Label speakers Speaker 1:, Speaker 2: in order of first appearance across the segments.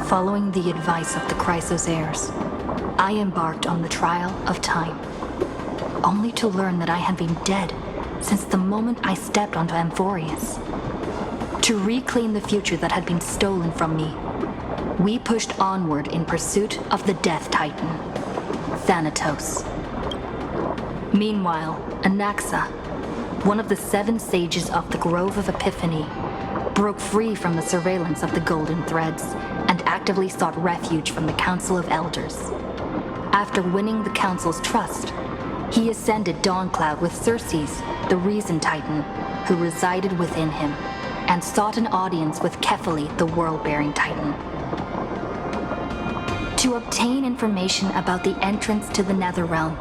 Speaker 1: Following the advice of the Chrysos heirs, I embarked on the trial of time, only to learn that I had been dead since the moment I stepped onto Amphoreus. To reclaim the future that had been stolen from me, we pushed onward in pursuit of the Death Titan, Thanatos. Meanwhile, Anaxa, one of the 7 sages of the Grove of Epiphany, broke free from the surveillance of the Golden Threads and actively sought refuge from the Council of Elders. After winning the Council's trust, he ascended Dawncloud with Circes, the Reason Titan, who resided within him, and sought an audience with Kephae, the World-Bearing Titan. To obtain information about the entrance to the Netherrealm,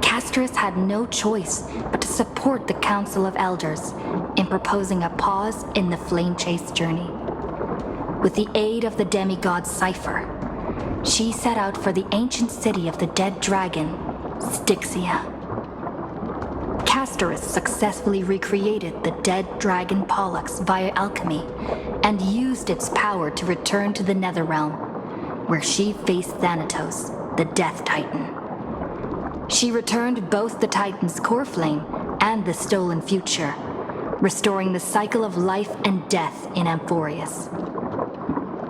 Speaker 1: Castorus had no choice but to support the Council of Elders in proposing a pause in the Flame Chase journey. With the aid of the demigod Cypher, she set out for the ancient city of the dead dragon, Styxia. Castorus successfully recreated the dead dragon Pollux via alchemy and used its power to return to the Netherrealm, where she faced Thanatos, the Death Titan. She returned both the Titan's core flame and the stolen future, restoring the cycle of life and death in Amphoreus.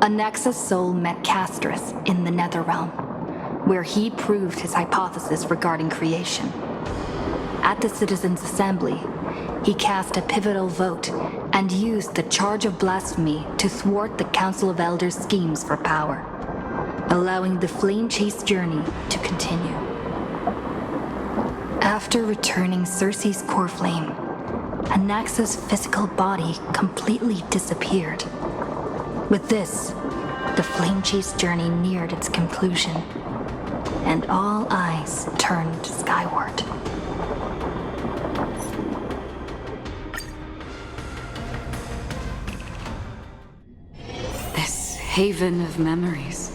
Speaker 1: Anaxa's soul met Castorus in the Netherrealm, where he proved his hypothesis regarding creation. At the Citizens' Assembly, he cast a pivotal vote and used the charge of blasphemy to thwart the Council of Elders' schemes for power, allowing the Flame Chase journey to continue. After returning Circe's core flame, Anaxa's physical body completely disappeared. With this, the Flame Chase journey neared its conclusion, and all eyes turned skyward.
Speaker 2: This haven of memories.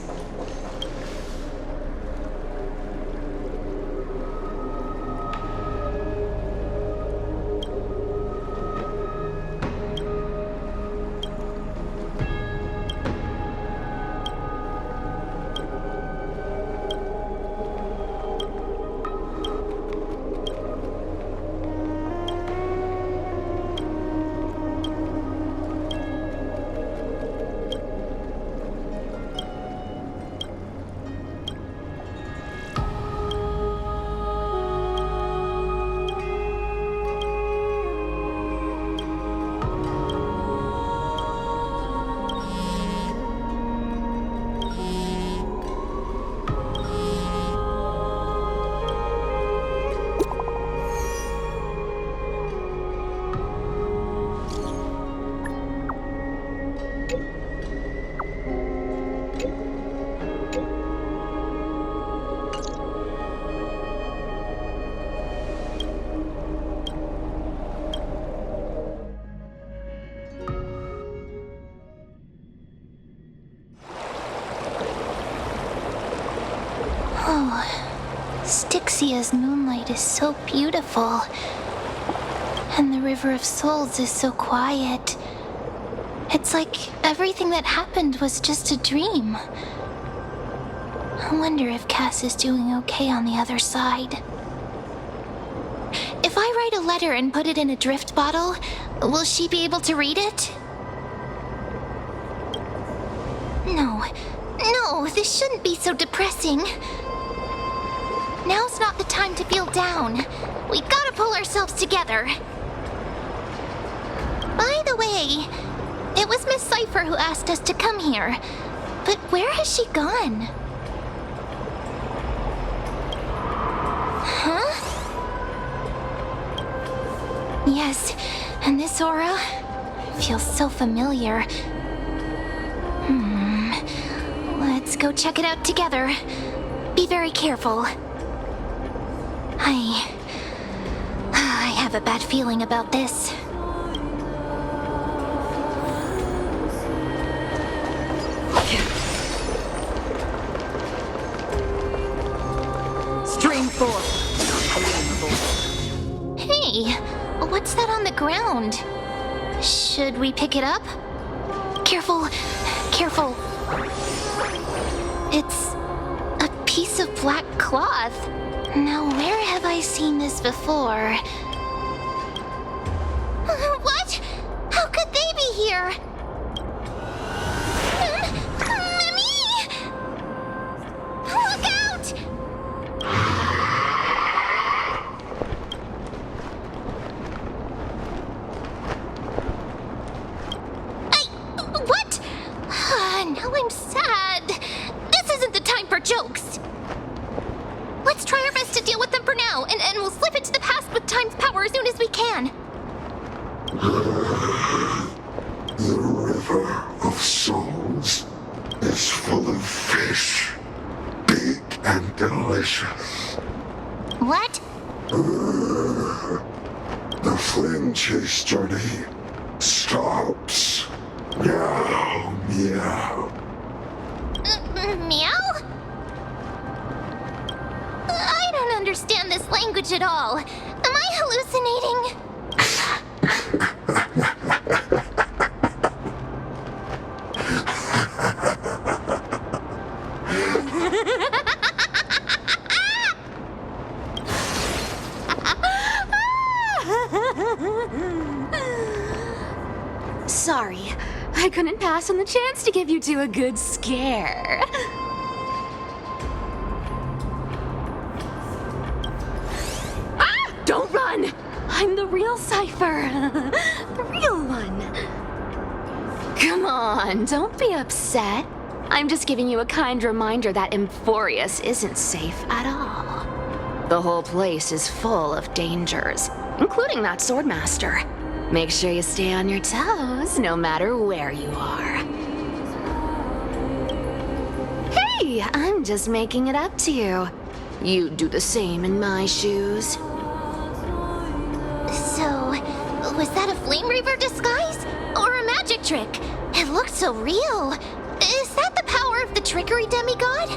Speaker 3: Styxia's moonlight is so beautiful, and the River of Souls is so quiet. It's like everything that happened was just a dream. I wonder if Cass is doing okay on the other side. If I write a letter and put it in a drift bottle, will she be able to read it? No, this shouldn't be so depressing. Now's not the time to feel down. We gotta pull ourselves together. By the way, it was Miss Cypher who asked us to come here. But where has she gone? Huh? Yes, and this aura feels so familiar. Let's go check it out together. Be very careful. I have a bad feeling about this.
Speaker 1: Stream 4.
Speaker 3: Hey, what's that on the ground? Should we pick it up? Careful, careful. It's a piece of black cloth. Now, where have I seen this before? What? How could they be here? Mummy! Look out! What? Now I'm sad. This isn't the time for jokes. Let's try our best to deal with them for now, and we'll slip into the past with time's power as soon as we can.
Speaker 4: The river of souls is full of fish, big and delicious.
Speaker 3: What?
Speaker 4: The flame chase journey stops. Meow, meow.
Speaker 3: Meow? I don't understand this language at all. Am I hallucinating?
Speaker 2: Sorry, I couldn't pass on the chance to give you two a good scare. Don't run! I'm the real Cypher. The real one. Come on, don't be upset. I'm just giving you a kind reminder that Amphoreus isn't safe at all. The whole place is full of dangers, including that swordmaster. Make sure you stay on your toes, no matter where you are. Hey, I'm just making it up to you. You'd do the same in my shoes.
Speaker 3: So, was that a Flame Reaver disguise? Or a magic trick? It looked so real. Is that the power of the trickery demigod?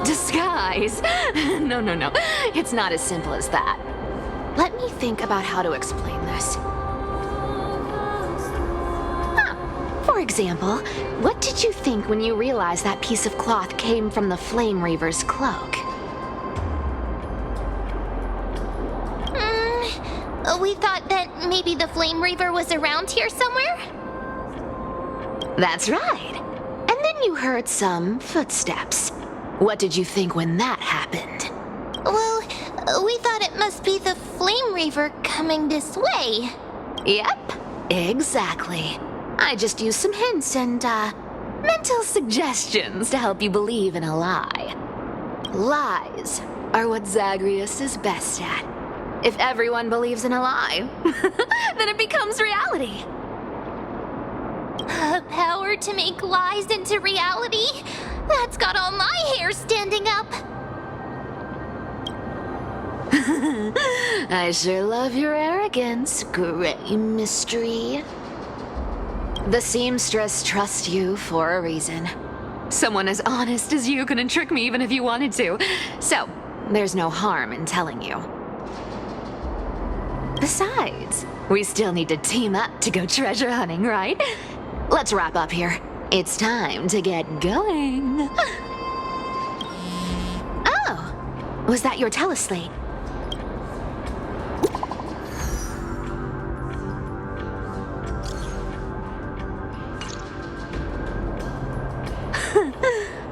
Speaker 2: Disguise? No. It's not as simple as that. Let me think about how to explain this. For example, what did you think when you realized that piece of cloth came from the Flame Reaver's cloak?
Speaker 3: We thought that maybe the Flame Reaver was around here somewhere?
Speaker 2: That's right. And then you heard some footsteps. What did you think when that happened?
Speaker 3: Well, we thought it must be the Flame Reaver coming this way.
Speaker 2: Yep, exactly. I just used some hints and, mental suggestions to help you believe in a lie. Lies are what Zagreus is best at. If everyone believes in a lie, then it becomes reality.
Speaker 3: Power to make lies into reality? That's got all my hair standing up.
Speaker 2: I sure love your arrogance, Gray Mystery. The seamstress trusts you for a reason. Someone as honest as you couldn't trick me even if you wanted to. So, there's no harm in telling you. Besides, we still need to team up to go treasure hunting, right? Let's wrap up here. It's time to get going. Oh, was that your teleslate?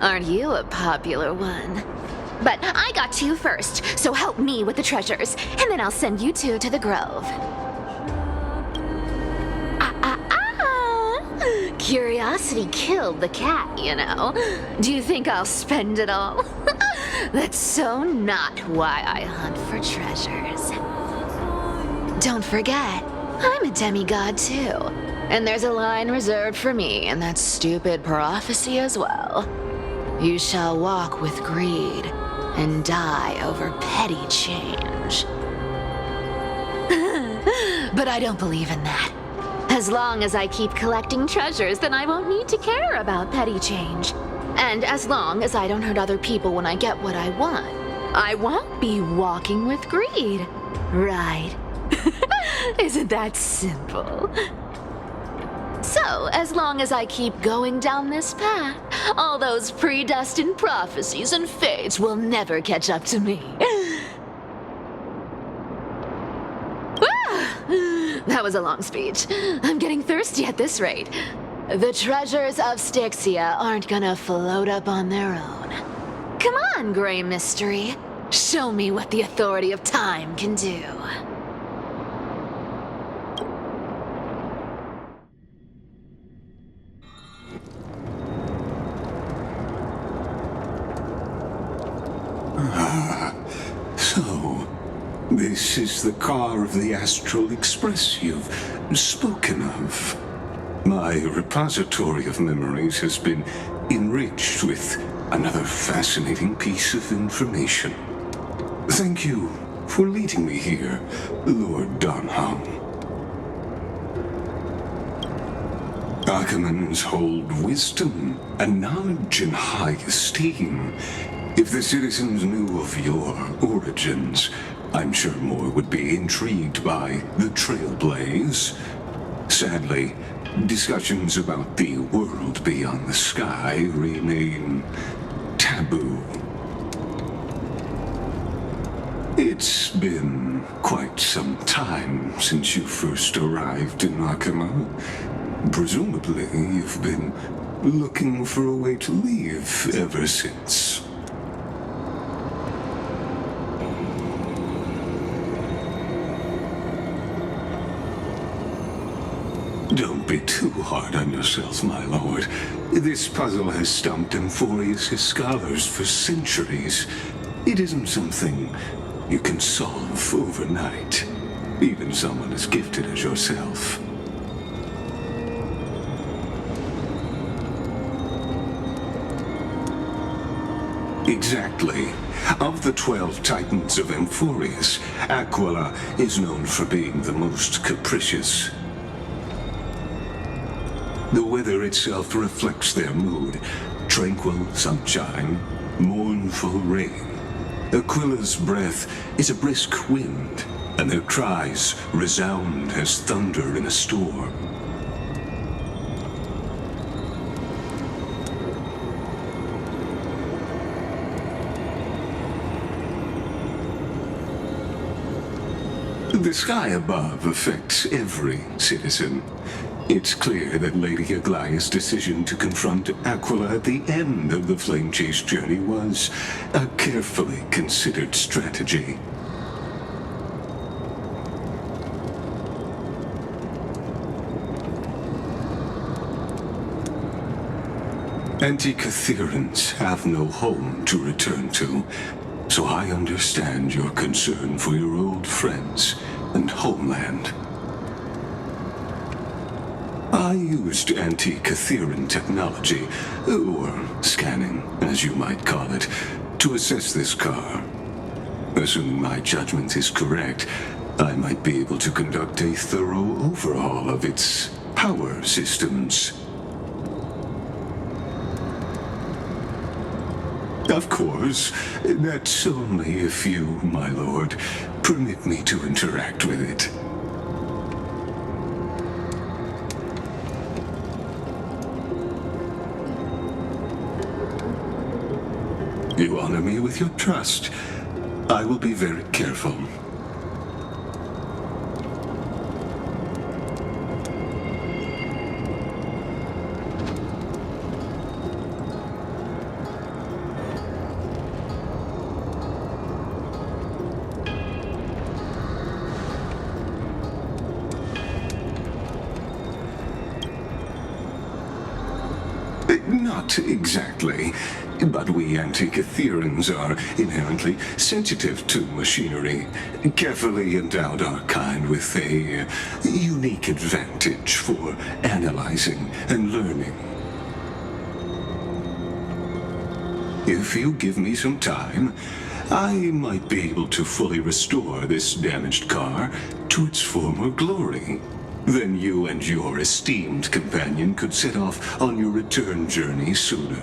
Speaker 2: Aren't you a popular one? But I got to you first, so help me with the treasures, and then I'll send you two to the grove. Curiosity killed the cat, you know. Do you think I'll spend it all? That's so not why I hunt for treasures. Don't forget, I'm a demigod too. And there's a line reserved for me in that stupid prophecy as well. You shall walk with greed and die over petty change. But I don't believe in that. As long as I keep collecting treasures, then I won't need to care about petty change. And as long as I don't hurt other people when I get what I want, I won't be walking with greed. Right? Isn't that simple? So, as long as I keep going down this path, all those predestined prophecies and fates will never catch up to me. That was a long speech. I'm getting thirsty at this rate. The treasures of Styxia aren't gonna float up on their own. Come on, Gray Mystery. Show me what the authority of time can do.
Speaker 5: So, this is the car of the Astral Express you've spoken of. My repository of memories has been enriched with another fascinating piece of information. Thank you for leading me here, Lord Donham. Archimans hold wisdom and knowledge in high esteem. If the citizens knew of your origins, I'm sure more would be intrigued by the Trailblaze. Sadly, discussions about the world beyond the sky remain taboo. It's been quite some time since you first arrived in Akima. Presumably, you've been looking for a way to leave ever since. Don't be too hard on yourself, my lord. This puzzle has stumped Amphoreus' scholars for centuries. It isn't something you can solve overnight, even someone as gifted as yourself. Exactly. Of the 12 titans of Amphoreus, Aquila is known for being the most capricious. The weather itself reflects their mood. Tranquil sunshine, mournful rain. Aquila's breath is a brisk wind, and their cries resound as thunder in a storm. The sky above affects every citizen. It's clear that Lady Aglaya's decision to confront Aquila at the end of the Flame Chase journey was a carefully considered strategy. Antikytherans have no home to return to, so I understand your concern for your old friends and homeland. I used anti-Kytheran technology, or scanning, as you might call it, to assess this car. Assuming my judgment is correct, I might be able to conduct a thorough overhaul of its power systems. Of course, that's only if you, my lord, permit me to interact with it. You honor me with your trust. I will be very careful. Not exactly, but we Antikytherans are inherently sensitive to machinery, carefully endowed our kind with a unique advantage for analyzing and learning. If you give me some time, I might be able to fully restore this damaged car to its former glory. Then you and your esteemed companion could set off on your return journey sooner.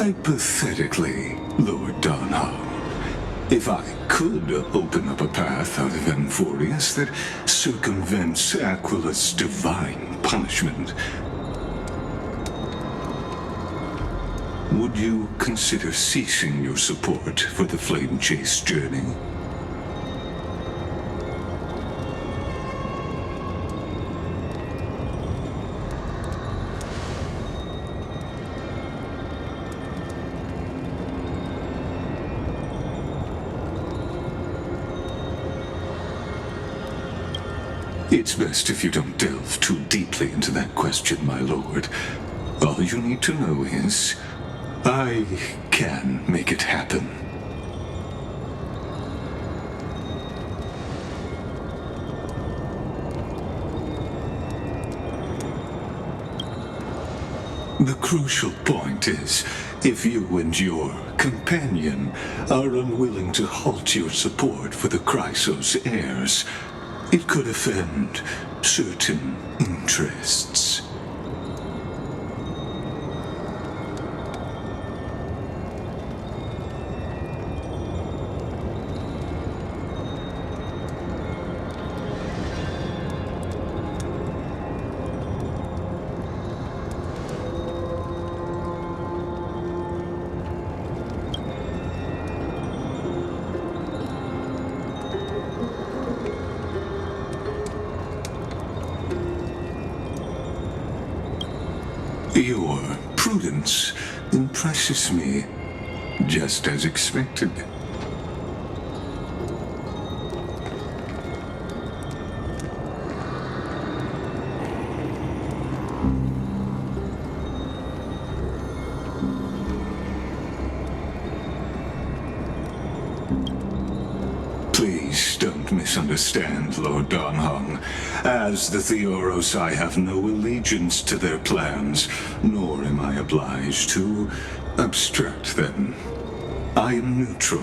Speaker 5: Hypothetically, Lord Donham, if I could open up a path out of Amphoreus that circumvents Aquila's divine punishment, would you consider ceasing your support for the Flame Chase journey? It's best if you don't delve too deeply into that question, my lord. All you need to know is, I can make it happen. The crucial point is, if you and your companion are unwilling to halt your support for the Chrysos heirs, it could offend certain interests. Your prudence impresses me, just as expected. Please don't misunderstand, Lord Donham. As the Theoros, I have no allegiance to their plans, nor am I obliged to obstruct them. I am neutral.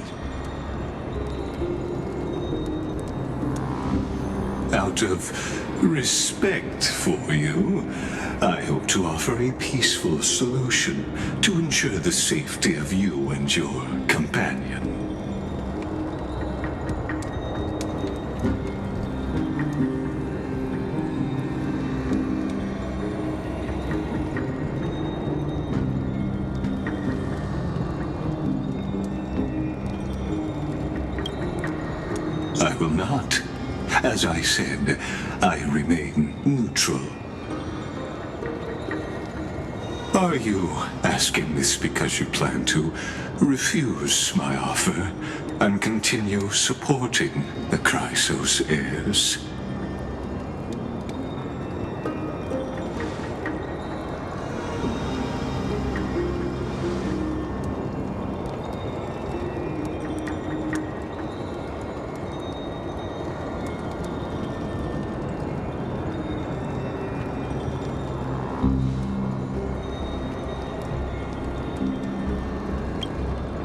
Speaker 5: Out of respect for you, I hope to offer a peaceful solution to ensure the safety of you and your companion. I will not. As I said, I remain neutral. Are you asking this because you plan to refuse my offer and continue supporting the Chrysos heirs?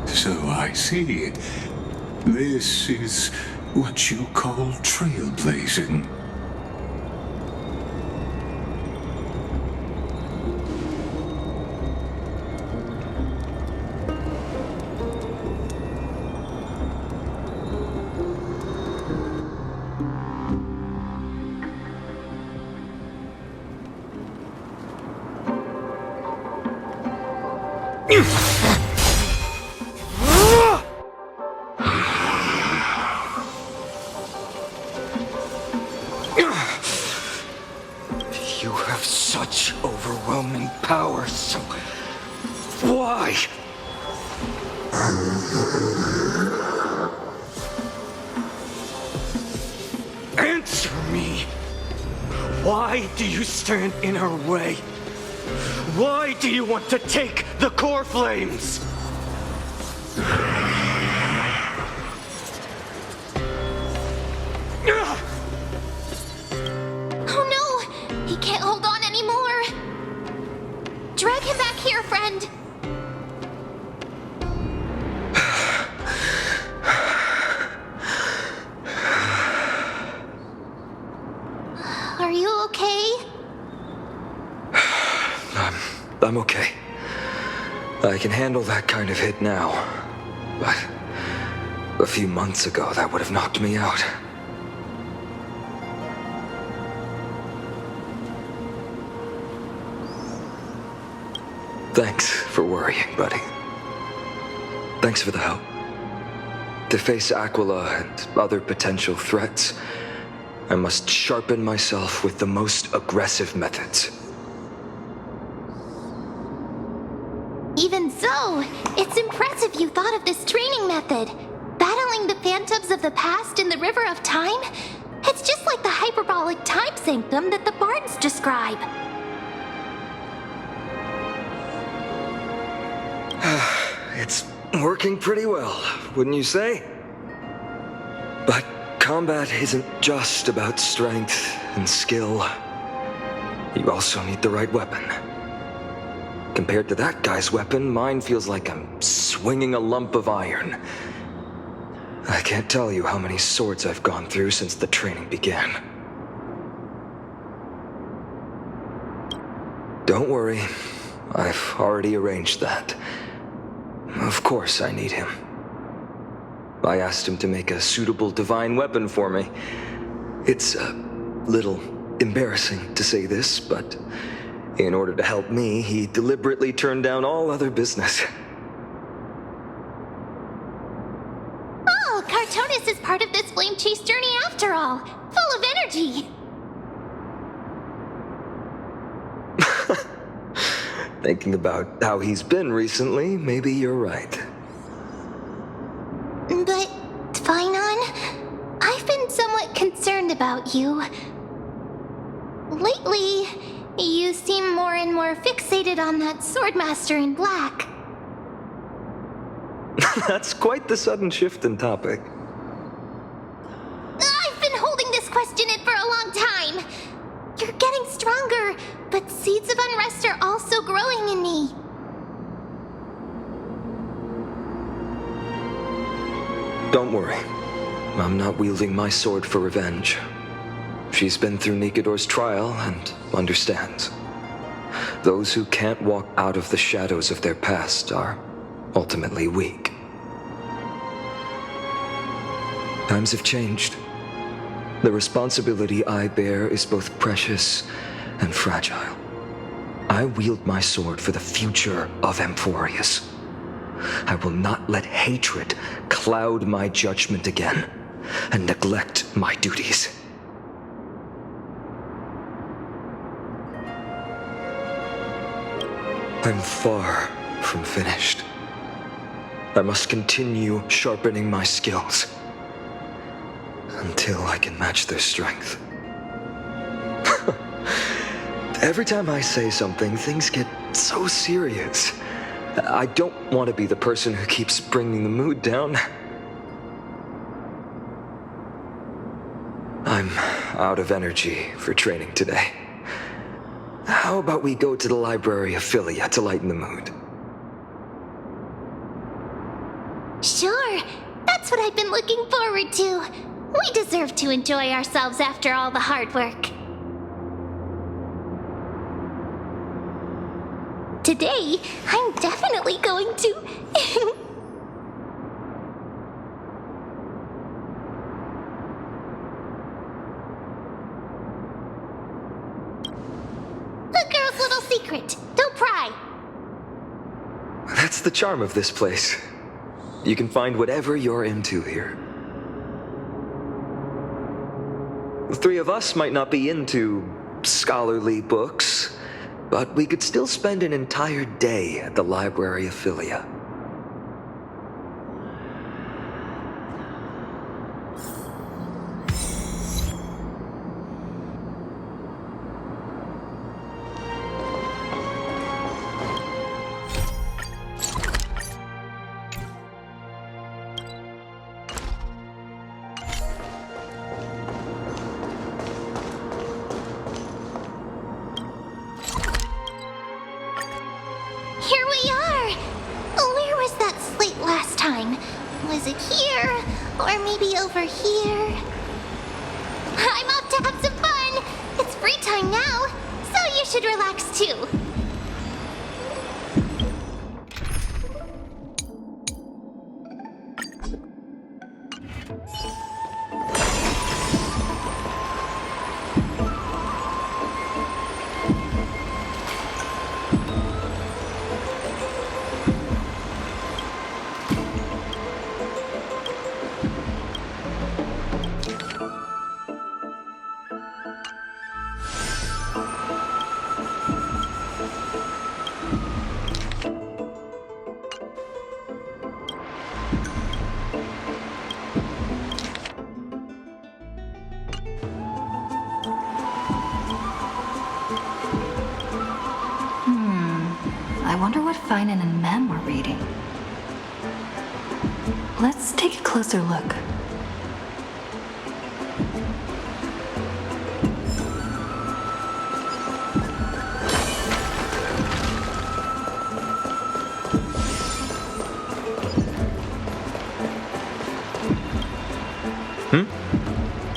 Speaker 5: So I see. This is what you call trailblazing.
Speaker 6: You have such overwhelming power, so why? Answer me! Why do you stand in our way? Why do you want to take the core flames?
Speaker 3: Oh no! He can't hold on anymore! Drag him back here, friend! Are you okay?
Speaker 6: I'm okay.
Speaker 7: I can handle that kind of hit now, but a few months ago that would have knocked me out. Thanks for worrying, buddy. Thanks for the help. To face Aquila and other potential threats, I must sharpen myself with the most aggressive methods.
Speaker 3: Even so, it's impressive you thought of this training method. Battling the phantoms of the past in the River of Time? It's just like the hyperbolic time sanctum that the bards describe.
Speaker 7: It's working pretty well, wouldn't you say? But combat isn't just about strength and skill. You also need the right weapon. Compared to that guy's weapon, mine feels like I'm swinging a lump of iron. I can't tell you how many swords I've gone through since the training began. Don't worry, I've already arranged that. Of course I need him. I asked him to make a suitable divine weapon for me. It's a little embarrassing to say this, but in order to help me, he deliberately turned down all other business.
Speaker 3: Oh, Cartonis is part of this flame chase journey after all. Full of energy.
Speaker 7: Thinking about how he's been recently, maybe you're right.
Speaker 3: But, Phainon, I've been somewhat concerned about you. Lately, you seem more and more fixated on that swordmaster in black.
Speaker 7: That's quite the sudden shift in topic.
Speaker 3: I've been holding this question in for a long time. You're getting stronger, but seeds of unrest are also growing in me.
Speaker 7: Don't worry. I'm not wielding my sword for revenge. She's been through Nikador's trial and understands. Those who can't walk out of the shadows of their past are ultimately weak. Times have changed. The responsibility I bear is both precious and fragile. I wield my sword for the future of Amphoreus. I will not let hatred cloud my judgment again and neglect my duties. I'm far from finished. I must continue sharpening my skills until I can match their strength. Every time I say something, things get so serious. I don't want to be the person who keeps bringing the mood down. I'm out of energy for training today. How about we go to the Library of Philia to lighten the mood?
Speaker 3: Sure, that's what I've been looking forward to. We deserve to enjoy ourselves after all the hard work. Today, I'm definitely going to... A girl's little secret. Don't pry.
Speaker 7: That's the charm of this place. You can find whatever you're into here. The three of us might not be into scholarly books, but we could still spend an entire day at the Library of Philia.
Speaker 3: Here we are! Where was that slate last time? Was it here? Or maybe over here? I'm off to have some fun! It's free time now, so you should relax too.
Speaker 1: I wonder what Finan and Mem were reading. Let's take a closer look.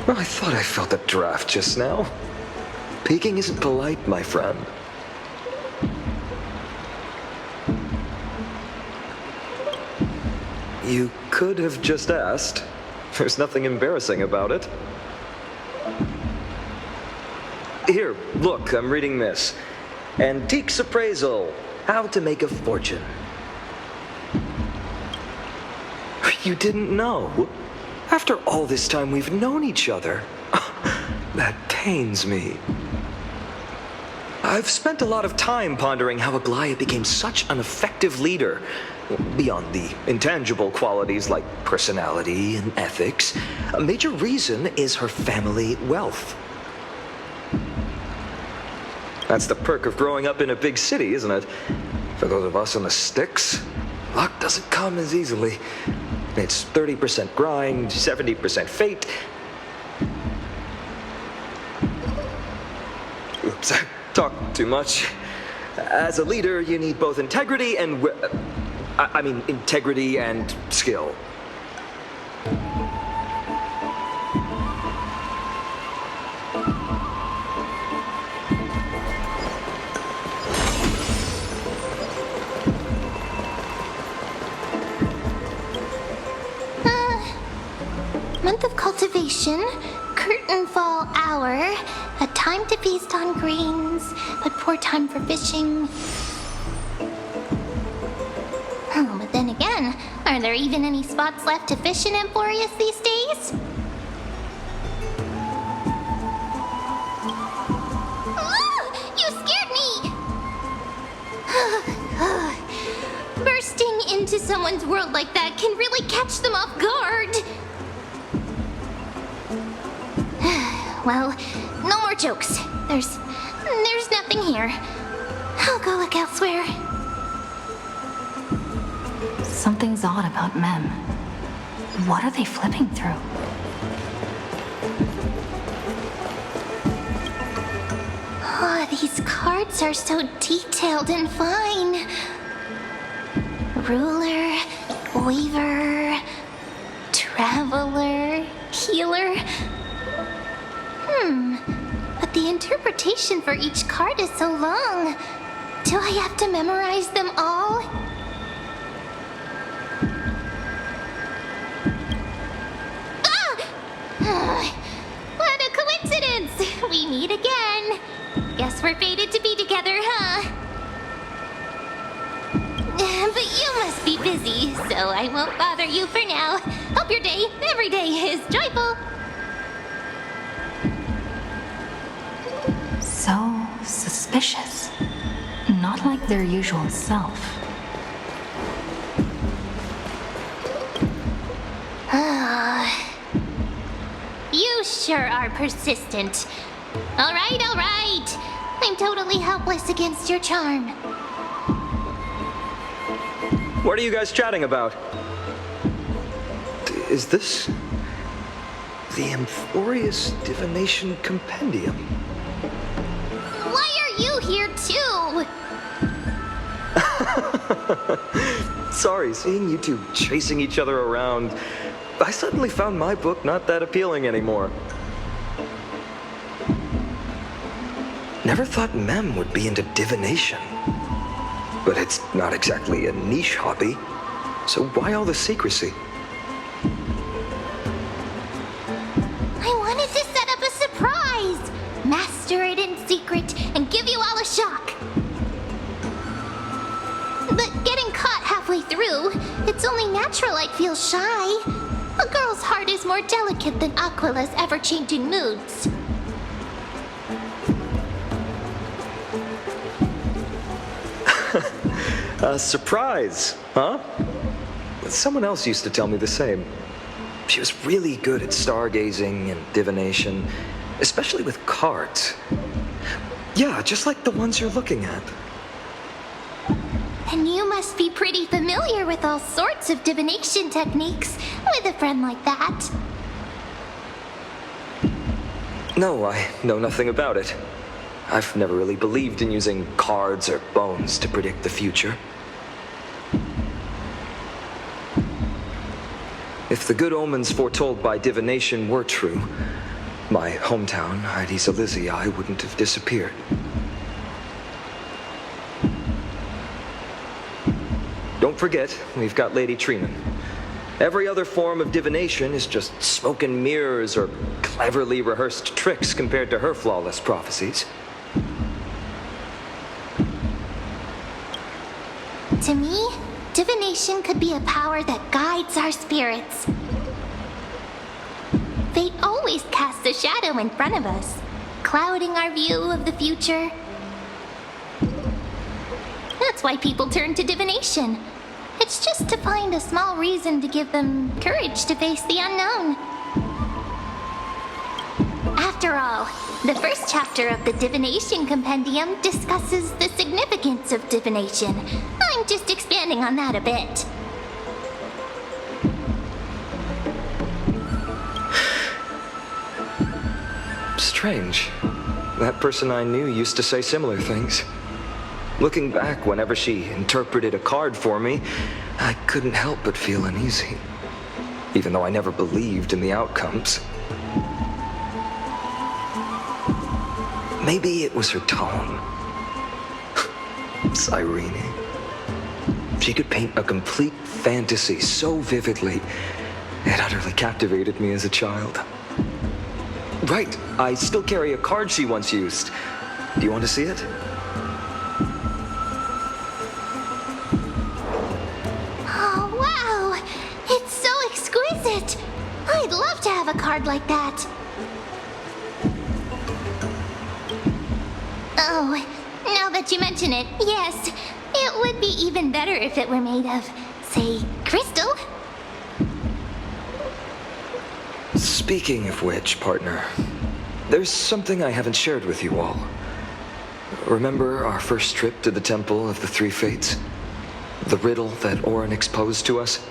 Speaker 7: I thought I felt a draft just now. Peeking isn't polite, my friend. You could have just asked. There's nothing embarrassing about it. Here, look, I'm reading this. Antiques Appraisal, How to Make a Fortune. You didn't know? After all this time we've known each other. That pains me. I've spent a lot of time pondering how Aglaya became such an effective leader. Beyond the intangible qualities like personality and ethics, a major reason is her family wealth. That's the perk of growing up in a big city, isn't it? For those of us in the sticks, luck doesn't come as easily. It's 30% grind, 70% fate. Oops, I talked too much. As a leader, you need both integrity and... integrity and skill.
Speaker 3: Month of cultivation, curtain fall hour, a time to feast on grains, but poor time for fishing. Oh, but then again, are there even any spots left to fish in Amphoreus these days? Ah, you scared me! Bursting into someone's world like that can really catch them off guard. Well, no more jokes. There's nothing here. I'll go look elsewhere.
Speaker 1: Something's odd about Mem. What are they flipping through?
Speaker 3: Oh, these cards are so detailed and fine. Ruler, weaver, traveler, healer. But the interpretation for each card is so long. Do I have to memorize them all? What a coincidence! We meet again. Guess we're fated to be together, huh? But you must be busy, so I won't bother you for now. Hope your day, every day, is joyful.
Speaker 1: So suspicious. Not like their usual self.
Speaker 3: You sure are persistent. All right. I'm totally helpless against your charm.
Speaker 7: What are you guys chatting about? Is this the Amphoreus Divination Compendium?
Speaker 3: Why are you here too?
Speaker 7: Sorry, seeing you two chasing each other around, I suddenly found my book not that appealing anymore. Never thought Mem would be into divination. But it's not exactly a niche hobby, so why all the secrecy?
Speaker 3: true. It's only natural I'd feel shy. A girl's heart is more delicate than Aquila's ever-changing moods.
Speaker 7: A surprise, huh? Someone else used to tell me the same. She was really good at stargazing and divination, especially with cards. Yeah, just like the ones you're looking at.
Speaker 3: And you must be pretty familiar with all sorts of divination techniques with a friend like that.
Speaker 7: No, I know nothing about it. I've never really believed in using cards or bones to predict the future. If the good omens foretold by divination were true, my hometown, Hydes Elysiae, wouldn't have disappeared. Don't forget, we've got Lady Treenan. Every other form of divination is just smoke and mirrors or cleverly rehearsed tricks compared to her flawless prophecies.
Speaker 3: To me, divination could be a power that guides our spirits. Fate always casts a shadow in front of us, clouding our view of the future. That's why people turn to divination. It's just to find a small reason to give them courage to face the unknown. After all, the first chapter of the Divination Compendium discusses the significance of divination. I'm just expanding on that a bit.
Speaker 7: Strange. That person I knew used to say similar things. Looking back, whenever she interpreted a card for me, I couldn't help but feel uneasy, even though I never believed in the outcomes. Maybe it was her tone. Cyrene. She could paint a complete fantasy so vividly, it utterly captivated me as a child. Right, I still carry a card she once used. Do you want to see it?
Speaker 3: Oh, wow! It's so exquisite! I'd love to have a card like that. Oh, now that you mention it, yes. It would be even better if it were made of, say, crystal.
Speaker 7: Speaking of which, partner, there's something I haven't shared with you all. Remember our first trip to the Temple of the Three Fates? The riddle that Orin exposed to us?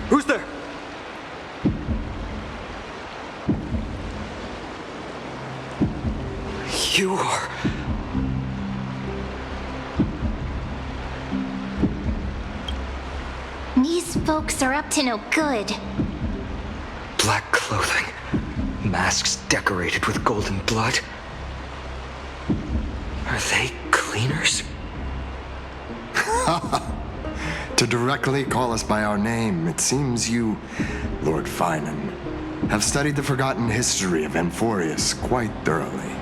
Speaker 7: Who's there? You are...
Speaker 3: These folks are up to no good.
Speaker 7: Black clothing, masks decorated with golden blood. Are they cleaners?
Speaker 8: To directly call us by our name, it seems you, Lord Finan, have studied the forgotten history of Amphoreus quite thoroughly.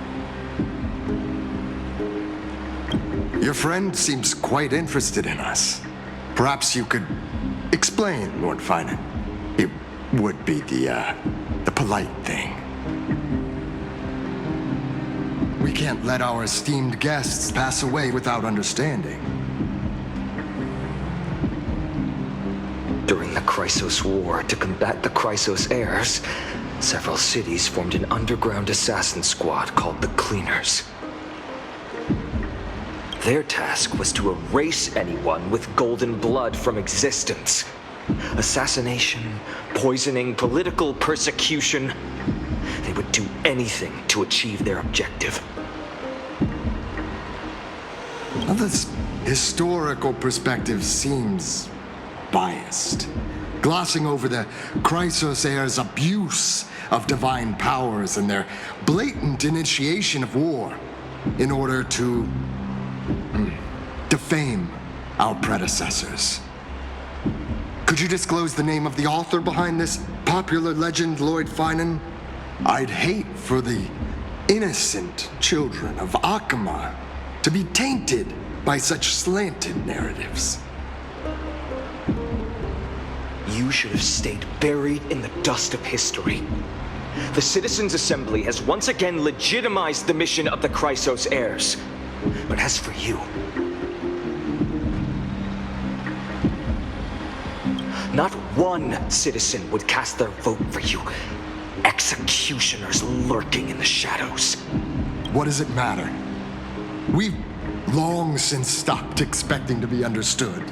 Speaker 8: Your friend seems quite interested in us. Perhaps you could explain, Lord Finan. It would be the polite thing. We can't let our esteemed guests pass away without understanding.
Speaker 7: During the Chrysos War, to combat the Chrysos heirs, several cities formed an underground assassin squad called the Cleaners. Their task was to erase anyone with golden blood from existence. Assassination, poisoning, political persecution. They would do anything to achieve their objective.
Speaker 8: Well, this historical perspective seems biased, glossing over the Chrysos heirs' abuse of divine powers and their blatant initiation of war in order to defame our predecessors. Could you disclose the name of the author behind this popular legend, Lord Finan? I'd hate for the innocent children of Akama to be tainted by such slanted narratives.
Speaker 7: You should have stayed buried in the dust of history. The Citizens' Assembly has once again legitimized the mission of the Chrysos heirs. But as for you, not one citizen would cast their vote for you. Executioners lurking in the shadows.
Speaker 8: What does it matter? We've long since stopped expecting to be understood.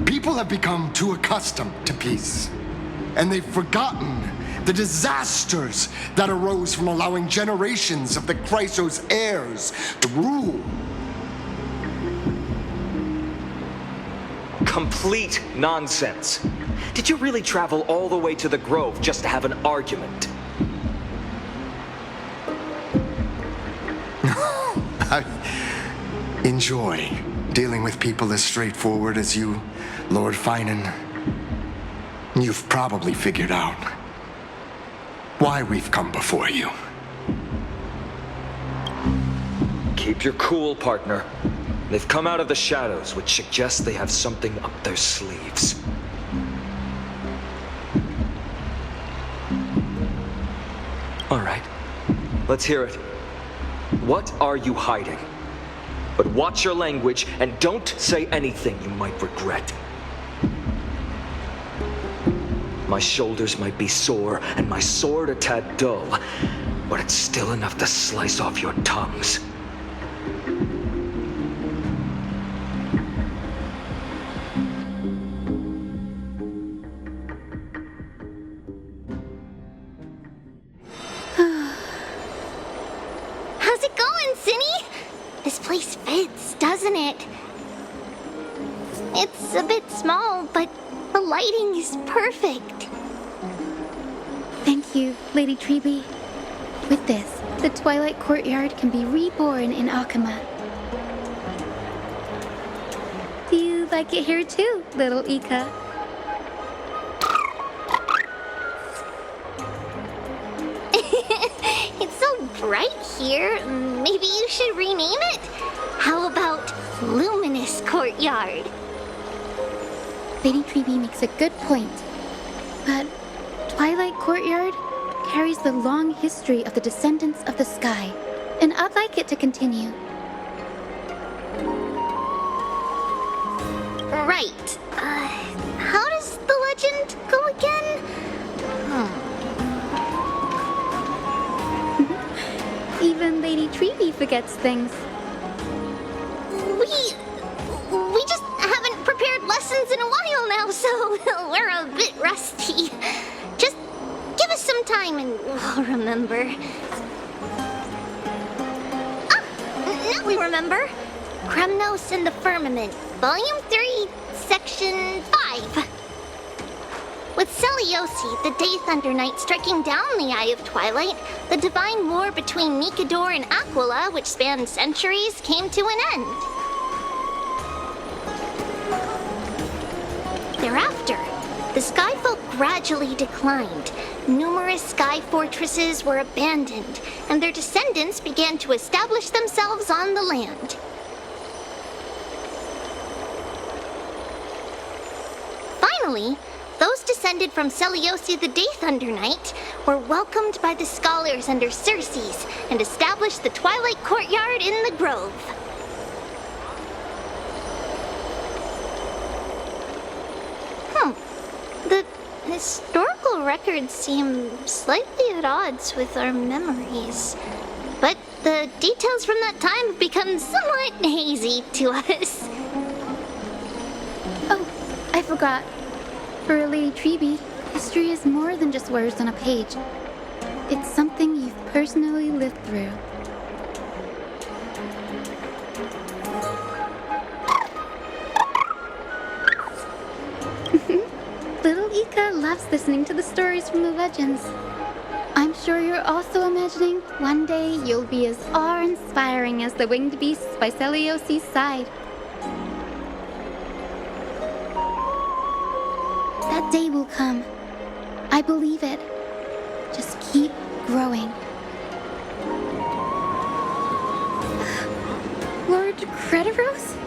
Speaker 8: People have become too accustomed to peace, and they've forgotten the disasters that arose from allowing generations of the Chrysos heirs to rule.
Speaker 7: Complete nonsense. Did you really travel all the way to the Grove just to have an argument?
Speaker 8: I enjoy dealing with people as straightforward as you, Lord Finan. You've probably figured out why we've come before you.
Speaker 7: Keep your cool, partner. They've come out of the shadows, which suggests they have something up their sleeves. All right, let's hear it. What are you hiding? But watch your language and don't say anything you might regret. My shoulders might be sore and my sword a tad dull, but it's still enough to slice off your tongues.
Speaker 3: How's it going, Cinny? This place fits, doesn't it? It's a bit small, but the lighting is perfect.
Speaker 9: Thank you, Lady Treeby. With this, the Twilight Courtyard can be reborn in Akama. Do you like it here too, little Ika?
Speaker 3: It's so bright here. Maybe you should rename it? How about Luminous Courtyard?
Speaker 9: Lady Treeby makes a good point. But Twilight Courtyard carries the long history of the descendants of the sky, and I'd like it to continue.
Speaker 3: Right. How does the legend go again?
Speaker 9: Even Lady Treeby forgets things.
Speaker 3: We just haven't prepared lessons in a while now, so we're a bit rusty. Just give us some time and we'll remember. Now we remember. Kremnos and the Firmament, Volume 3, Section 5. With Seliosi, the Day Thunder Knight, striking down the Eye of Twilight, the divine war between Nikador and Aquila, which spanned centuries, came to an end. Thereafter, the Skyfolk gradually declined. Numerous sky fortresses were abandoned, and their descendants began to establish themselves on the land. Finally, those descended from Seliosi the Day Thunder Knight were welcomed by the scholars under Circes and established the Twilight Courtyard in the Grove. The historical records seem slightly at odds with our memories, but the details from that time have become somewhat hazy to us.
Speaker 9: Oh, I forgot. For Lady Treeby, history is more than just words on a page. It's something you've personally lived through. Little Ika loves listening to the stories from the legends. I'm sure you're also imagining one day you'll be as awe-inspiring as the winged beasts by Seliosi's side. That day will come. I believe it. Just keep growing. Lord Crediros?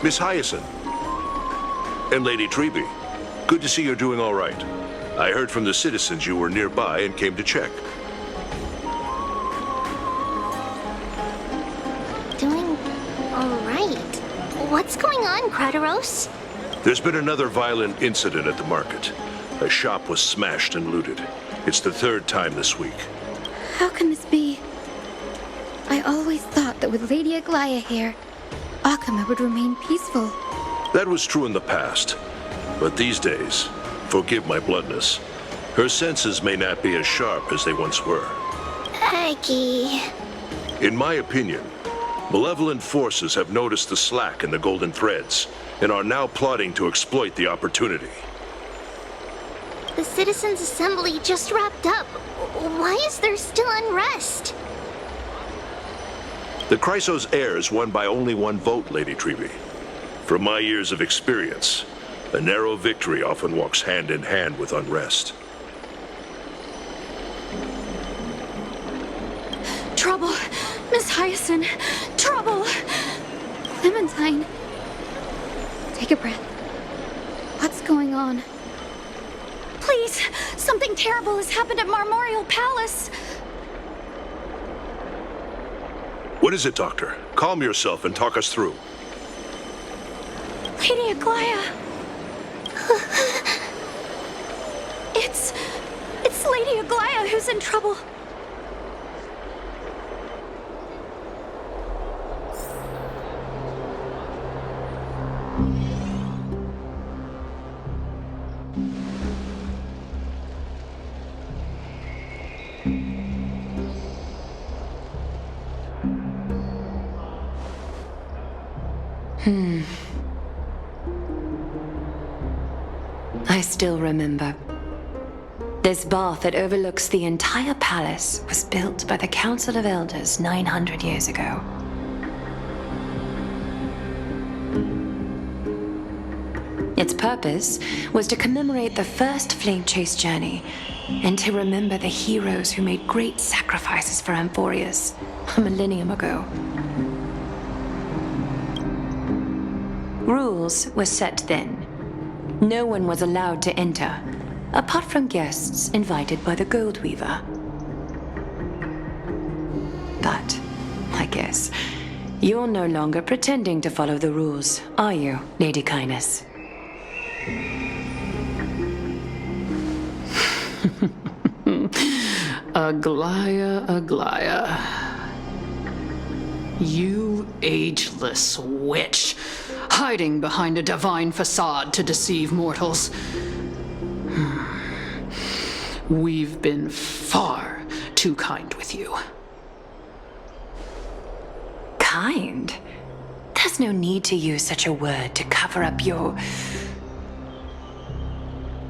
Speaker 10: Miss Hyacinth. And Lady Treby. Good to see you're doing all right. I heard from the citizens you were nearby and came to check.
Speaker 3: Doing all right. What's going on, Crediros?
Speaker 10: There's been another violent incident at the market. A shop was smashed and looted. It's the third time this week.
Speaker 9: How can this be? I always thought that with Lady Aglaya here, Akama would remain peaceful.
Speaker 10: That was true in the past. But these days, forgive my bluntness, her senses may not be as sharp as they once were.
Speaker 3: Aggie.
Speaker 10: In my opinion, malevolent forces have noticed the slack in the golden threads and are now plotting to exploit the opportunity.
Speaker 3: The Citizens' Assembly just wrapped up. Why is there still unrest?
Speaker 10: The Chrysos heirs won by only one vote, Lady Treby. From my years of experience, a narrow victory often walks hand in hand with unrest.
Speaker 9: Trouble! Miss Hyacinth! Trouble! Clementine! Take a breath. What's going on? Please! Something terrible has happened at Marmorial Palace!
Speaker 10: What is it, Doctor? Calm yourself and talk us through.
Speaker 9: Lady Aglaya! It's Lady Aglaya who's in trouble.
Speaker 11: I still remember. This bath that overlooks the entire palace was built by the Council of Elders 900 years ago. Its purpose was to commemorate the first flame chase journey and to remember the heroes who made great sacrifices for Amphoreus a millennium ago. Rules were set then. No one was allowed to enter, apart from guests invited by the Gold Weaver. But, I guess, you're no longer pretending to follow the rules, are you, Lady Kindness?
Speaker 12: Aglaya, Aglaya. You ageless witch, hiding behind a divine facade to deceive mortals. We've been far too kind with you.
Speaker 11: Kind? There's no need to use such a word to cover up your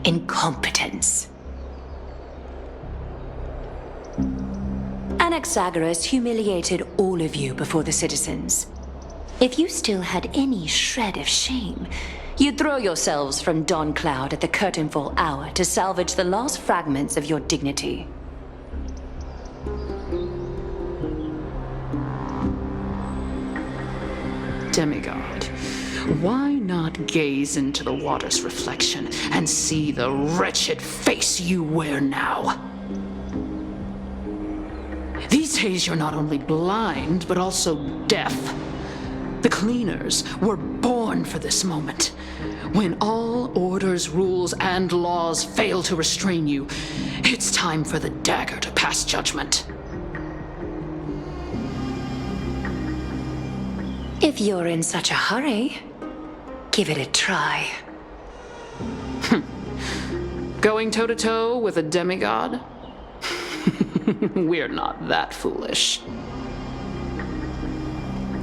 Speaker 11: incompetence. Anaxagoras humiliated all of you before the citizens. If you still had any shred of shame, you'd throw yourselves from dawn cloud at the curtainfall hour to salvage the last fragments of your dignity.
Speaker 12: Demigod, why not gaze into the water's reflection and see the wretched face you wear now? These days you're not only blind, but also deaf. The cleaners were born for this moment. When all orders, rules, and laws fail to restrain you, it's time for the dagger to pass judgment.
Speaker 11: If you're in such a hurry, give it a try.
Speaker 12: Going toe-to-toe with a demigod? We're not that foolish.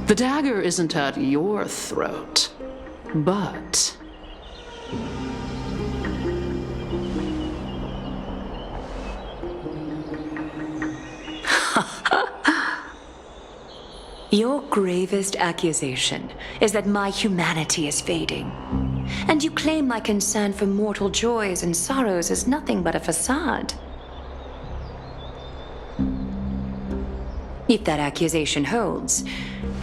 Speaker 12: The dagger isn't at your throat, but...
Speaker 11: Your gravest accusation is that my humanity is fading. And you claim my concern for mortal joys and sorrows is nothing but a facade. If that accusation holds,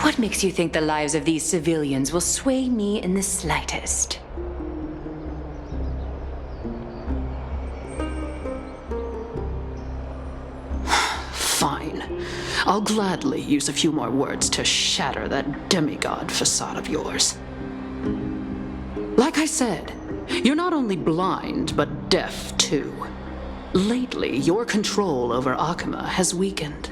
Speaker 11: what makes you think the lives of these civilians will sway me in the slightest?
Speaker 12: Fine. I'll gladly use a few more words to shatter that demigod facade of yours. Like I said, you're not only blind, but deaf too. Lately, your control over Akima has weakened.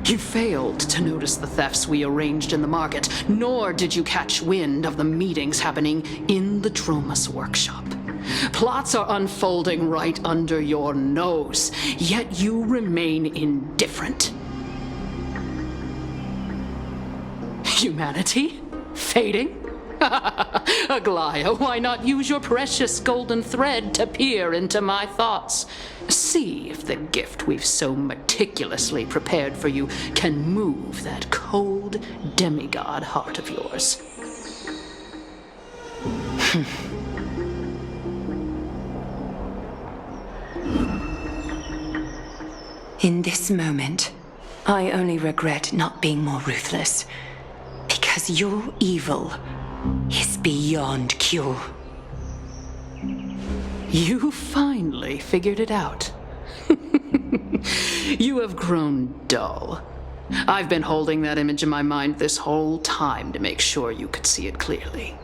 Speaker 12: You failed to notice the thefts we arranged in the market, nor did you catch wind of the meetings happening in the Tromas workshop. Plots are unfolding right under your nose, yet you remain indifferent. Humanity? Fading? Aglaya, why not use your precious golden thread to peer into my thoughts? See if the gift we've so meticulously prepared for you can move that cold demigod heart of yours.
Speaker 11: In this moment, I only regret not being more ruthless, because your evil is beyond cure.
Speaker 12: You finally figured it out. You have grown dull. I've been holding that image in my mind this whole time to make sure you could see it clearly.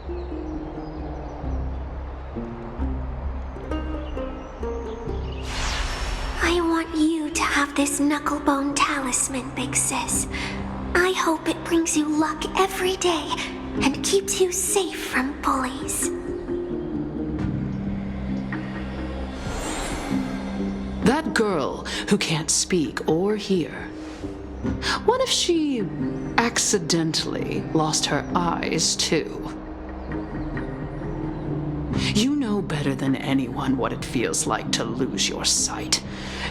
Speaker 13: I want you to have this knucklebone talisman, Big Sis. I hope it brings you luck every day and keeps you safe from bullies.
Speaker 12: That girl who can't speak or hear, what if she accidentally lost her eyes too? You know better than anyone what it feels like to lose your sight.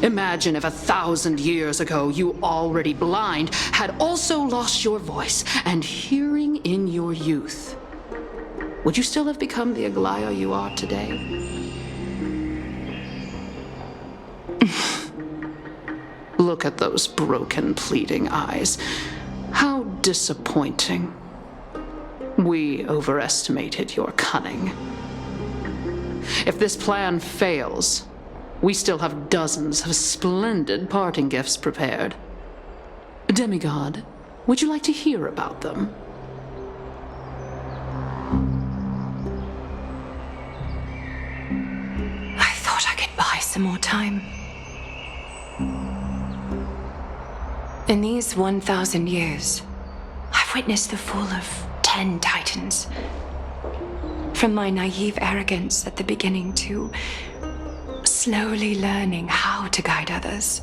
Speaker 12: Imagine if 1,000 years ago you, already blind, had also lost your voice and hearing in your youth. Would you still have become the Aglaya you are today? Look at those broken, pleading eyes. How disappointing. We overestimated your cunning. If this plan fails, we still have dozens of splendid parting gifts prepared. Demigod, would you like to hear about them?
Speaker 11: I thought I could buy some more time. In these 1,000 years, I've witnessed the fall of 10 titans. From my naive arrogance at the beginning to slowly learning how to guide others.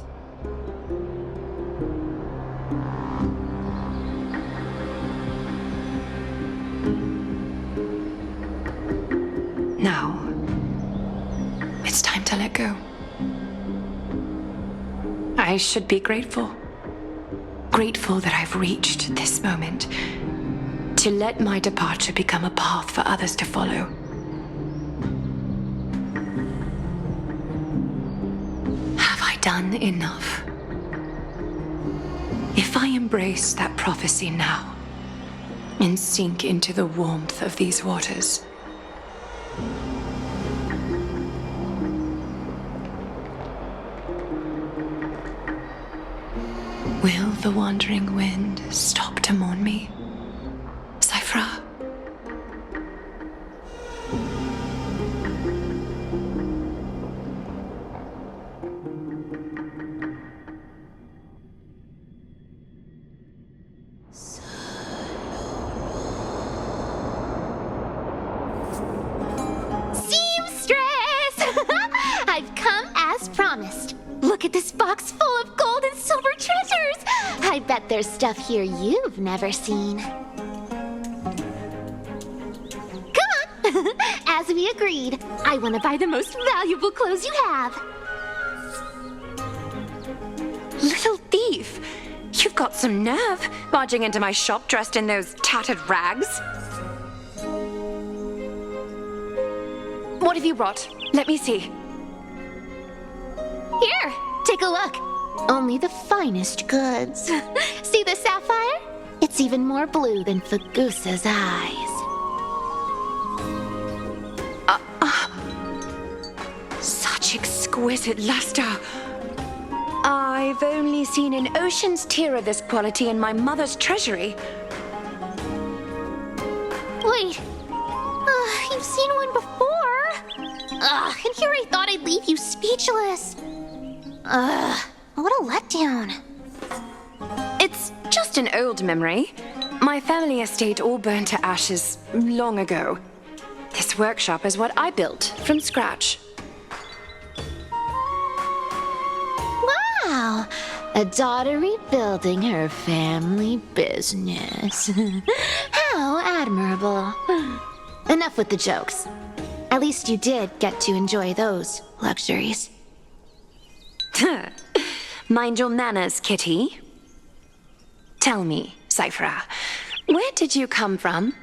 Speaker 11: Now, it's time to let go. I should be grateful. Grateful that I've reached this moment, to let my departure become a path for others to follow. Have I done enough? If I embrace that prophecy now and sink into the warmth of these waters, will the wandering wind stop to mourn me, Cyphra?
Speaker 13: Seamstress! I've come as promised. Look at this box full of gold and silver treasures! I bet there's stuff here you've never seen. Come on! As we agreed, I want to buy the most valuable clothes you have.
Speaker 11: Little thief! You've got some nerve, barging into my shop dressed in those tattered rags. What have you brought? Let me see.
Speaker 2: Here, take a look. Only the finest goods. See the sapphire? It's even more blue than Fagusa's eyes.
Speaker 11: Such exquisite luster. I've only seen an ocean's tear of this quality in my mother's treasury.
Speaker 2: Wait. You've seen one before. And here I thought I'd leave you speechless. What a letdown.
Speaker 11: It's just an old memory. My family estate all burned to ashes long ago. This workshop is what I built from scratch.
Speaker 2: Wow, a daughter rebuilding her family business. How admirable. Enough with the jokes. At least you did get to enjoy those luxuries.
Speaker 11: Mind your manners, Kitty. Tell me, Cyphera, where did you come from?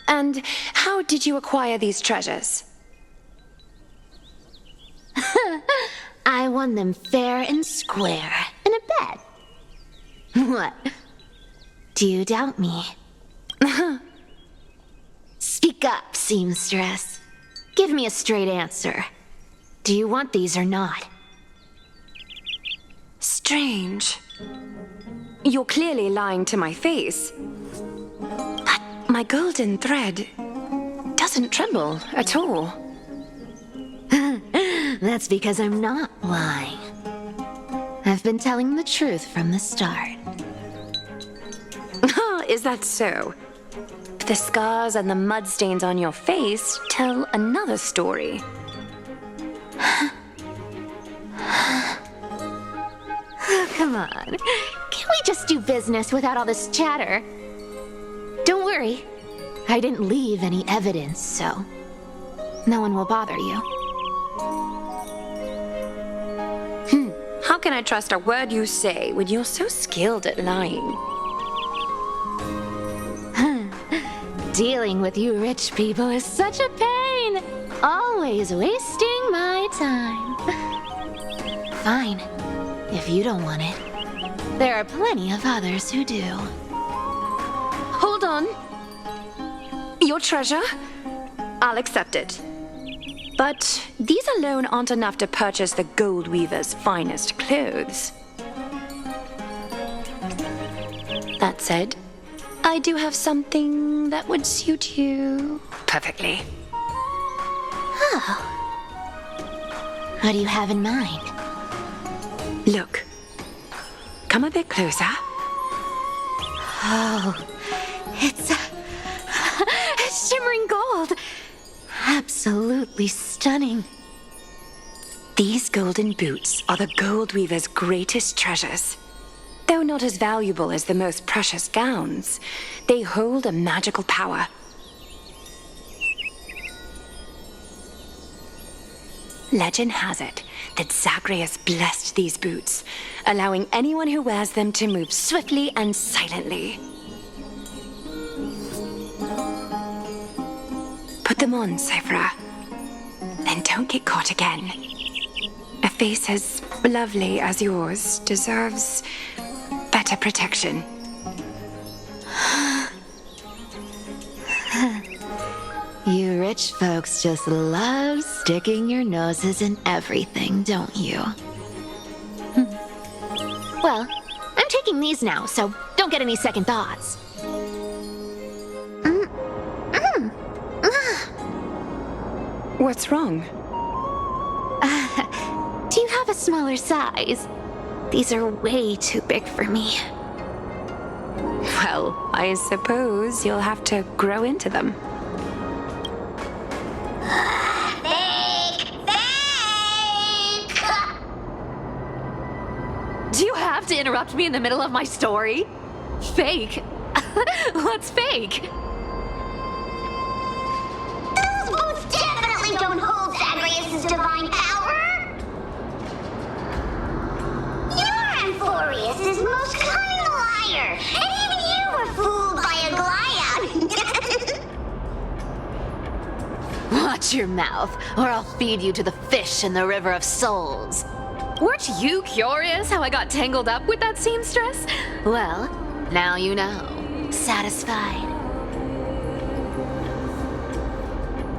Speaker 11: And how did you acquire these treasures?
Speaker 2: I won them fair and square in a bet. What? Do you doubt me? Speak up, seamstress. Give me a straight answer. Do you want these or not?
Speaker 11: Strange. You're clearly lying to my face. But my golden thread doesn't tremble at all.
Speaker 2: That's because I'm not lying. I've been telling the truth from the start.
Speaker 11: Is that so? The scars and the mud stains on your face tell another story.
Speaker 2: Come on. Can we just do business without all this chatter? Don't worry. I didn't leave any evidence, so no one will bother you.
Speaker 11: How can I trust a word you say when you're so skilled at lying?
Speaker 2: Dealing with you rich people is such a pain. Always wasting my time. Fine. If you don't want it, there are plenty of others who do.
Speaker 11: Hold on. Your treasure? I'll accept it. But these alone aren't enough to purchase the gold weaver's finest clothes. That said, I do have something that would suit you perfectly.
Speaker 2: Oh. What do you have in mind?
Speaker 11: Look. Come a bit closer.
Speaker 2: Oh, it's shimmering gold. Absolutely stunning.
Speaker 11: These golden boots are the gold weaver's greatest treasures. Though not as valuable as the most precious gowns, they hold a magical power. Legend has it that Zagreus blessed these boots, allowing anyone who wears them to move swiftly and silently. Put them on, Cyphera, and don't get caught again. A face as lovely as yours deserves better protection.
Speaker 2: You rich folks just love sticking your noses in everything, don't you? Well, I'm taking these now, so don't get any second thoughts.
Speaker 11: What's wrong?
Speaker 2: Do you have a smaller size? These are way too big for me.
Speaker 11: Well, I suppose you'll have to grow into them.
Speaker 2: Do you have to interrupt me in the middle of my story? Fake? What's fake?
Speaker 13: Those boots definitely don't hold Zagreus' divine power! You're Amphoreus' most cunning liar, and even you were fooled by a Glyad!
Speaker 2: What? Watch your mouth, or I'll feed you to the fish in the River of Souls. Weren't you curious how I got tangled up with that seamstress? Well, now you know. Satisfied?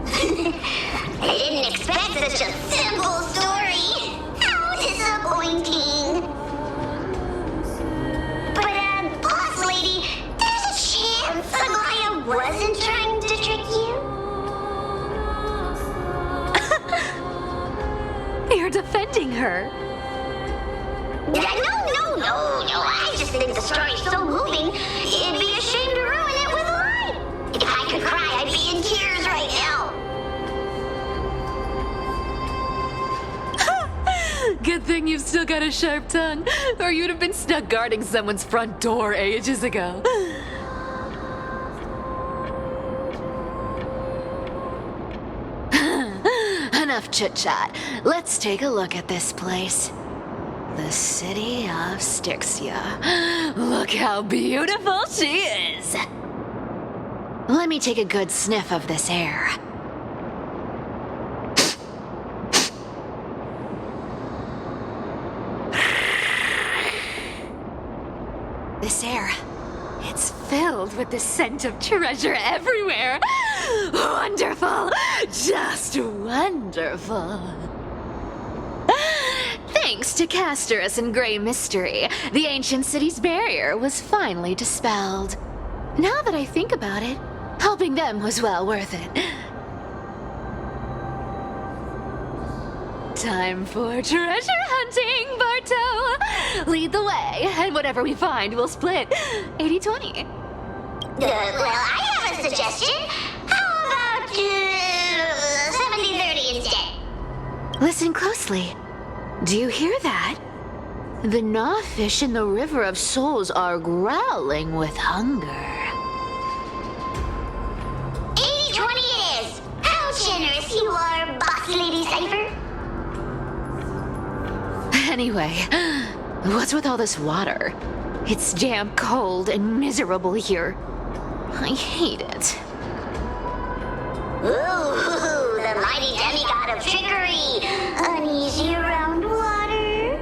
Speaker 13: I didn't expect such a simple story. How disappointing. But, boss lady, there's a chance Aglaia wasn't trying to trick you?
Speaker 2: You're defending her.
Speaker 13: No. I just think the story's so moving, it'd be a shame to ruin it with a lie. If I could cry, I'd be in tears right now.
Speaker 2: Good thing you've still got a sharp tongue, or you'd have been stuck guarding someone's front door ages ago. Enough chit-chat. Let's take a look at this place. The city of Styxia. Look how beautiful she is! Let me take a good sniff of this air. This air, it's filled with the scent of treasure everywhere. Wonderful! Just wonderful. Thanks to Castorus and Grey Mystery, the ancient city's barrier was finally dispelled. Now that I think about it, helping them was well worth it. Time for treasure hunting, Barto! Lead the way, and whatever we find, we'll split 80-20.
Speaker 13: Well, I have a suggestion. How about 70-30 instead?
Speaker 2: Listen closely. Do you hear that? The gnawfish in the River of Souls are growling with hunger.
Speaker 13: 80-20 it is. How generous you are, Boss Lady Cypher.
Speaker 2: Anyway, what's with all this water? It's damp, cold, and miserable here. I hate it.
Speaker 13: Ooh, the mighty demigod of trickery. Uneasy around water.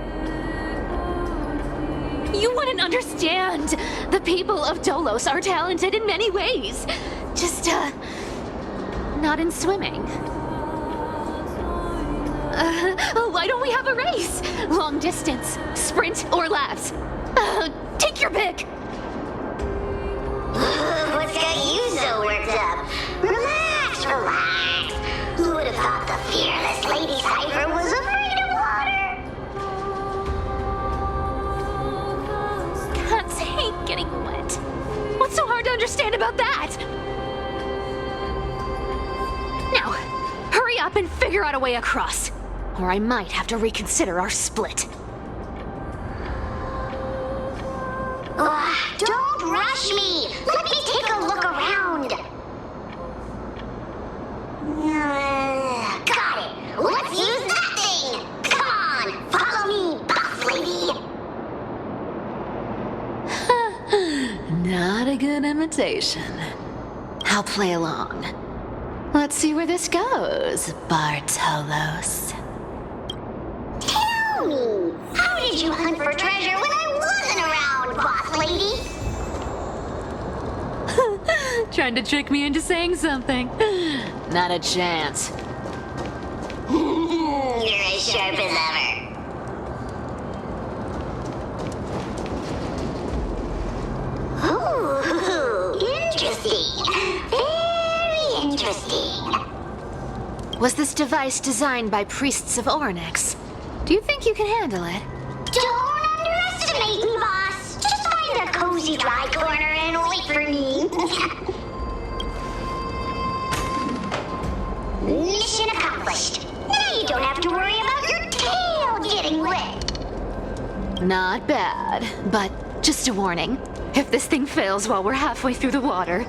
Speaker 2: You wouldn't understand. The people of Dolos are talented in many ways. Just, not in swimming. Why don't we have a race? Long distance, sprint, or laps? Take your pick.
Speaker 13: What's got you so worked up? Relax. Who would have thought the fearless Lady Cypher was afraid of water?
Speaker 2: Cats hate getting wet. What's so hard to understand about that? Now, hurry up and figure out a way across, or I might have to reconsider our split.
Speaker 13: Don't rush me. Let me take a look around. Got it. Let's use that thing. Come on, follow me, boss lady.
Speaker 2: Not a good imitation. I'll play along. Let's see where this goes, Bartolos.
Speaker 13: Tell me, how did you hunt for treasure when I wasn't around, boss lady?
Speaker 2: Trying to trick me into saying something. Not a chance.
Speaker 13: You're as sharp as ever. Ooh, interesting. Very interesting.
Speaker 2: Was this device designed by priests of Ornyx? Do you think you can handle it?
Speaker 13: Don't underestimate me, boss. Just find a cozy dry corner and wait for me. Mission accomplished. Now you don't have to worry about your tail getting wet.
Speaker 2: Not bad, but just a warning. If this thing fails while we're halfway through the water...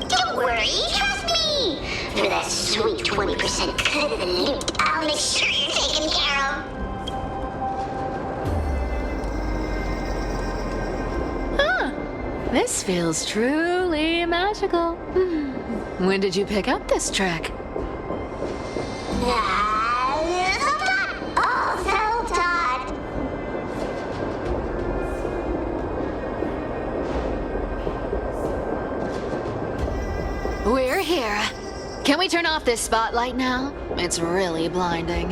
Speaker 13: Don't worry, trust me. For that sweet 20% cut of the loot, I'll make sure you're taken care of.
Speaker 2: This feels truly magical. When did you pick up this trick? We're here. Can we turn off this spotlight now? It's really blinding.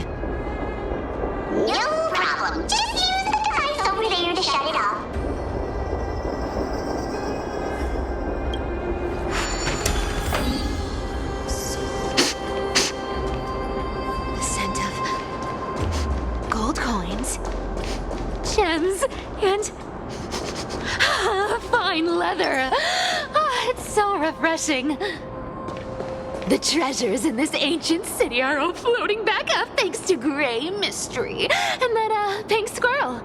Speaker 13: No problem. Just use the device over there to shut it off.
Speaker 2: The scent of gold coins, gems, and fine leather. It's so refreshing. The treasures in this ancient city are all floating back up thanks to Grey Mystery and that, pink squirrel.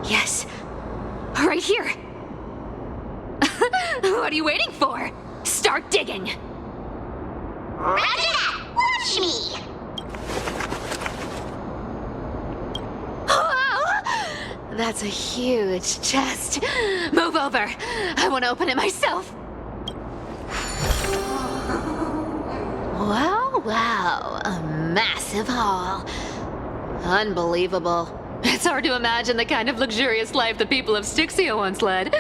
Speaker 2: Yes, right here. What are you waiting for? Start digging.
Speaker 13: Roger that. Watch me.
Speaker 2: That's a huge chest. Move over. I want to open it myself. Wow. A massive haul. Unbelievable. It's hard to imagine the kind of luxurious life the people of Styxia once led.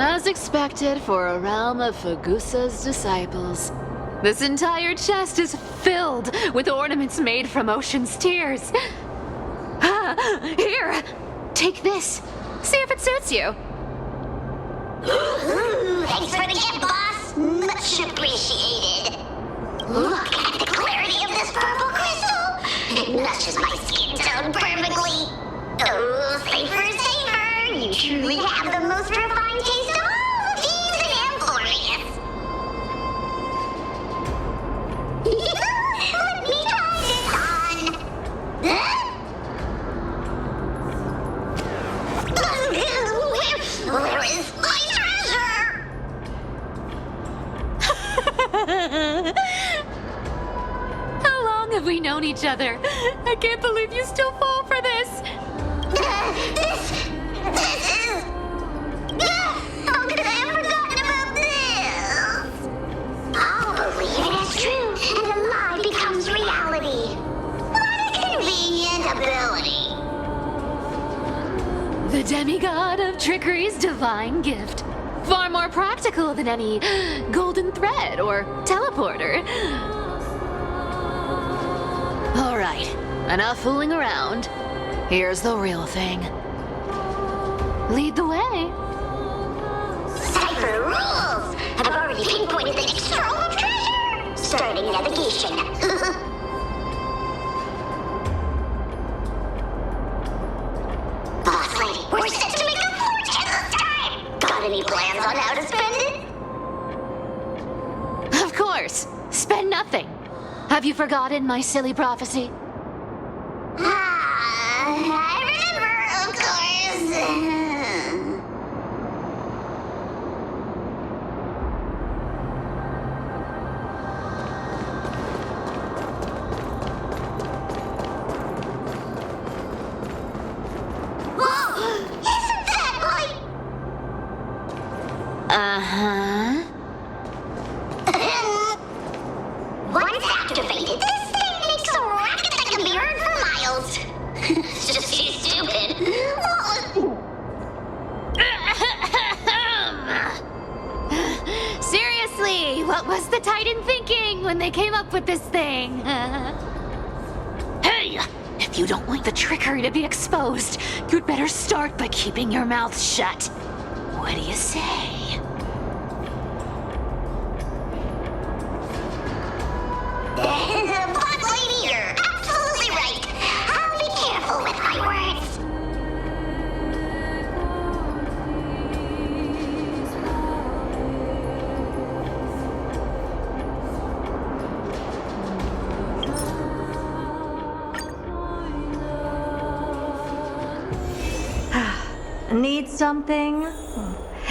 Speaker 2: As expected for a realm of Fagusa's disciples. This entire chest is filled with ornaments made from ocean's tears. Here, take this. See if it suits you.
Speaker 13: Thanks for the gift, boss. Much appreciated. Look at the clarity of this purple crystal. It matches my skin tone perfectly. Oh, safer. You truly have the most refined taste of all the thieves in Amphoreus. Let me try this on. Where is my treasure?
Speaker 2: How long have we known each other? I can't believe you still fall for this.
Speaker 13: This is... How could I have forgotten about this? I'll believe it is true, and the lie becomes reality. What a convenient ability.
Speaker 2: The demigod of trickery's divine gift. Far more practical than any golden thread or teleporter. All right, enough fooling around. Here's the real thing. Lead the way.
Speaker 13: Cipher rules! I've already pinpointed the next trove of treasure! Starting navigation. Boss lady, we're set to make a fortune this time! Got any plans on how to spend it?
Speaker 2: Of course, spend nothing. Have you forgotten my silly prophecy?
Speaker 13: I remember, of course. Isn't that like...
Speaker 2: Uh-huh.
Speaker 13: Once activated, this thing makes a racket that can be heard for miles. It's just too stupid.
Speaker 2: Seriously, what was the Titan thinking when they came up with this thing? Hey! If you don't want the trickery to be exposed, you'd better start by keeping your mouth shut. What do you say?
Speaker 13: Boss lady, you're absolutely right. I'll be careful with my words.
Speaker 14: Need something?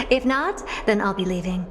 Speaker 14: If not, then I'll be leaving.